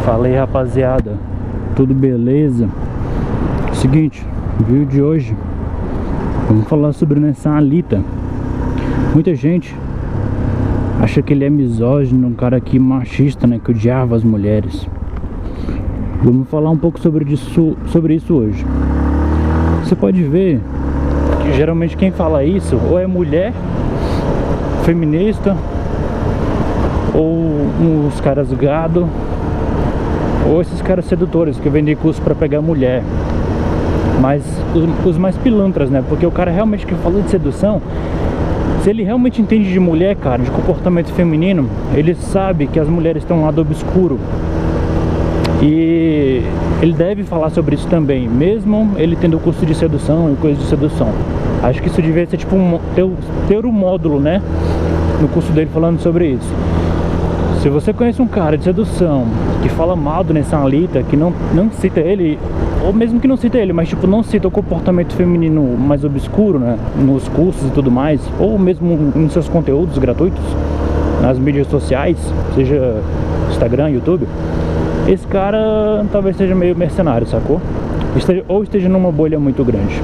Fala aí, rapaziada, tudo beleza? Seguinte, vídeo de hoje vamos falar sobre Nessan Alita. Muita gente acha que ele é misógino, um cara aqui machista, né, que odiava as mulheres. Vamos falar um pouco sobre isso hoje. Você pode ver que geralmente quem fala isso ou é mulher feminista, ou uns caras gado, ou esses caras sedutores que vendem curso pra pegar mulher. Mas os mais pilantras, né? Porque o cara realmente que falou de sedução, se ele realmente entende de mulher, cara, de comportamento feminino, ele sabe que as mulheres têm um lado obscuro. E ele deve falar sobre isso também, mesmo ele tendo o curso de sedução e coisa de sedução. Acho que isso devia ser tipo ter um módulo, né, no curso dele falando sobre isso. Se você conhece um cara de sedução que fala mal do Nessan Alita, que não cita ele, ou mesmo que não cita ele, mas tipo não cita o comportamento feminino mais obscuro, né, nos cursos e tudo mais, ou mesmo nos seus conteúdos gratuitos nas mídias sociais, seja Instagram, YouTube, esse cara talvez seja meio mercenário, sacou? Ou esteja numa bolha muito grande.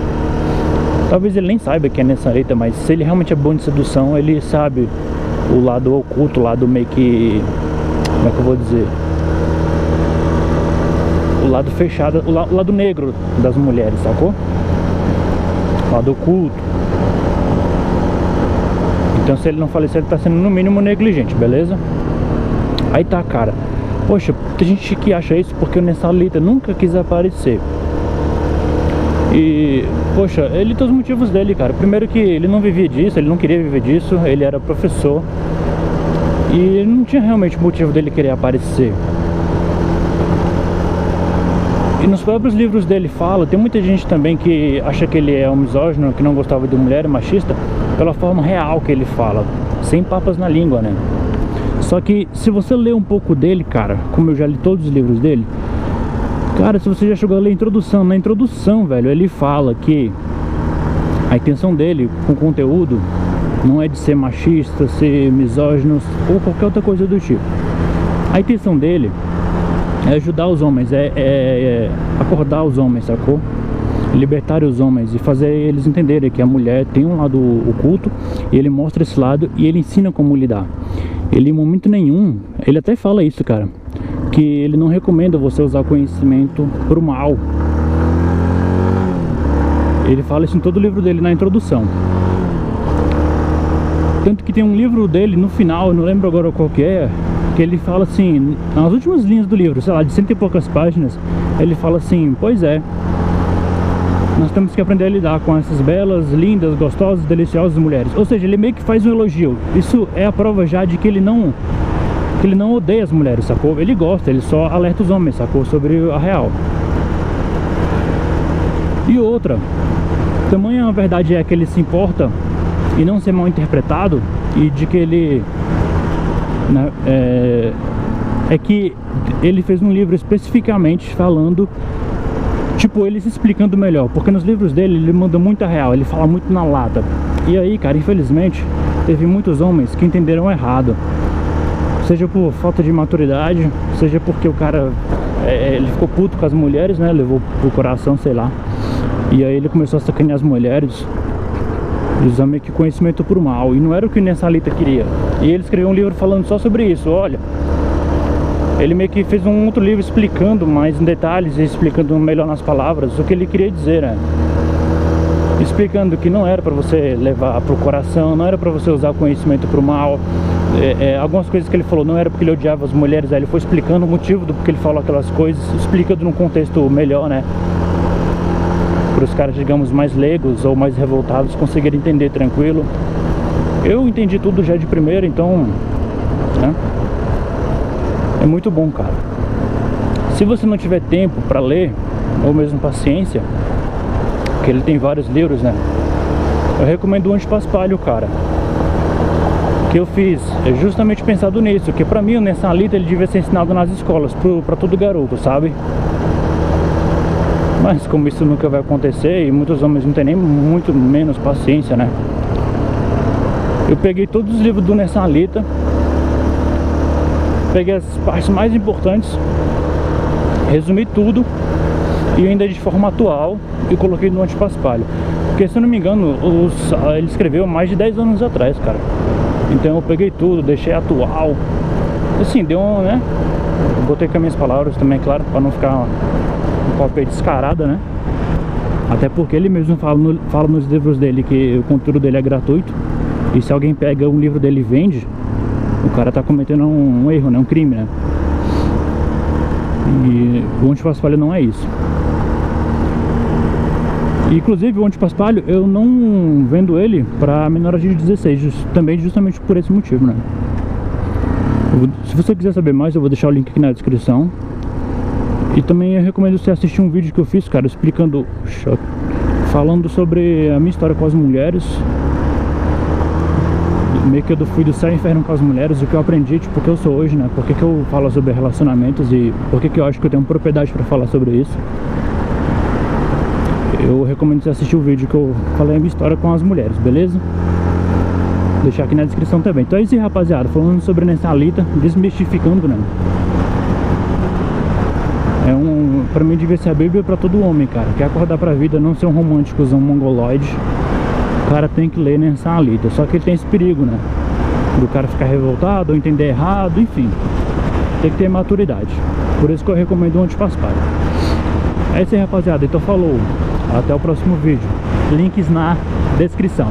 Talvez ele nem saiba que é Nessan Alita, mas se ele realmente é bom de sedução, ele sabe o lado oculto, o lado meio que... como é que eu vou dizer? O lado fechado, o lado negro das mulheres, sacou? O lado oculto. Então se ele não fala isso, ele tá sendo no mínimo negligente, beleza? Aí tá, cara. Poxa, tem gente que acha isso porque o Nessan Alita nunca quis aparecer. E, poxa, ele tem os motivos dele, cara. Primeiro que ele não vivia disso, ele não queria viver disso, ele era professor. E não tinha realmente motivo dele querer aparecer. E nos próprios livros dele fala, tem muita gente também que acha que ele é um misógino, que não gostava de mulher, machista, pela forma real que ele fala, sem papas na língua, né? Só que se você ler um pouco dele, cara, como eu já li todos os livros dele, cara, se você já chegou a ler a introdução, na introdução, velho, ele fala que a intenção dele com o conteúdo não é de ser machista, ser misógino ou qualquer outra coisa do tipo. A intenção dele é ajudar os homens, é acordar os homens, sacou? Libertar os homens e fazer eles entenderem que a mulher tem um lado oculto, e ele mostra esse lado e ele ensina como lidar. Ele em momento nenhum, ele até fala isso, cara, que ele não recomenda você usar conhecimento pro mal. Ele fala isso em todo o livro dele, na introdução. Tanto que tem um livro dele no final, eu não lembro agora qual que é, que ele fala assim, nas últimas linhas do livro, sei lá, de 100 e poucas páginas, ele fala assim: pois é, nós temos que aprender a lidar com essas belas, lindas, gostosas, deliciosas mulheres. Ou seja, ele meio que faz um elogio. Isso é a prova já de que ele não odeia as mulheres, sacou? Ele gosta, ele só alerta os homens, sacou? Sobre a real. E outra, tamanha a verdade é que ele se importa e não ser mal interpretado, e de que ele... né, é que ele fez um livro especificamente falando, tipo, ele se explicando melhor, porque nos livros dele ele manda muita real, ele fala muito na lata. E aí, cara, infelizmente, teve muitos homens que entenderam errado. Seja por falta de maturidade, seja porque o cara, ele ficou puto com as mulheres, né, levou pro coração, sei lá. E aí ele começou a sacanear as mulheres, usando meio que conhecimento pro mal. E não era o que o Nessan Alita queria. E ele escreveu um livro falando só sobre isso, olha. Ele meio que fez um outro livro explicando mais em detalhes, explicando melhor nas palavras o que ele queria dizer, né? Explicando que não era pra você levar pro coração, não era pra você usar o conhecimento pro mal. Algumas coisas que ele falou não era porque ele odiava as mulheres, aí ele foi explicando o motivo do porquê ele falou aquelas coisas, explicando num contexto melhor, né? Para os caras, digamos, mais leigos ou mais revoltados conseguirem entender tranquilo. Eu entendi tudo já de primeira, então, né? É muito bom, cara. Se você não tiver tempo para ler, ou mesmo paciência, porque ele tem vários livros, né? Eu recomendo o Antipaspalho, cara. Que eu fiz é justamente pensado nisso, que pra mim o Nessan Alita ele devia ser ensinado nas escolas, pra todo garoto, sabe? Mas como isso nunca vai acontecer e muitos homens não tem nem muito menos paciência, né? Eu peguei todos os livros do Nessan Alita, peguei as partes mais importantes resumi tudo e ainda de forma atual e coloquei no antipaspalho. Porque, se eu não me engano, ele escreveu mais de 10 anos atrás, cara. Então eu peguei tudo, deixei atual. Assim, deu um, né? Botei com as minhas palavras também, claro, pra não ficar uma cópia descarada, né? Até porque ele mesmo fala nos livros dele que o conteúdo dele é gratuito. E se alguém pega um livro dele e vende, o cara tá cometendo um erro, né? Um crime, né? E o antipaspalho não é isso. Inclusive o antipaspalho eu não vendo ele para menores de 16, também justamente por esse motivo, né? Se você quiser saber mais, eu vou deixar o link aqui na descrição. E também eu recomendo você assistir um vídeo que eu fiz, cara, explicando, falando sobre a minha história com as mulheres. Meio que eu fui do céu ao inferno com as mulheres, o que eu aprendi, tipo, o que eu sou hoje, né? Por que eu falo sobre relacionamentos e por que eu acho que eu tenho propriedade para falar sobre isso. Eu recomendo você assistir o vídeo que eu falei a minha história com as mulheres, beleza? Vou deixar aqui na descrição também. Então é isso aí, rapaziada, falando sobre Nessalita, desmistificando, né? Pra mim devia ser a Bíblia pra todo homem, cara. Quer acordar pra vida, não ser um românticozão mongoloide, o cara tem que ler Nessalita. Só que ele tem esse perigo, né? Do cara ficar revoltado ou entender errado, enfim. Tem que ter maturidade. Por isso que eu recomendo o antipaspalho. É isso aí, rapaziada. Então falou. Até o próximo vídeo. Links na descrição.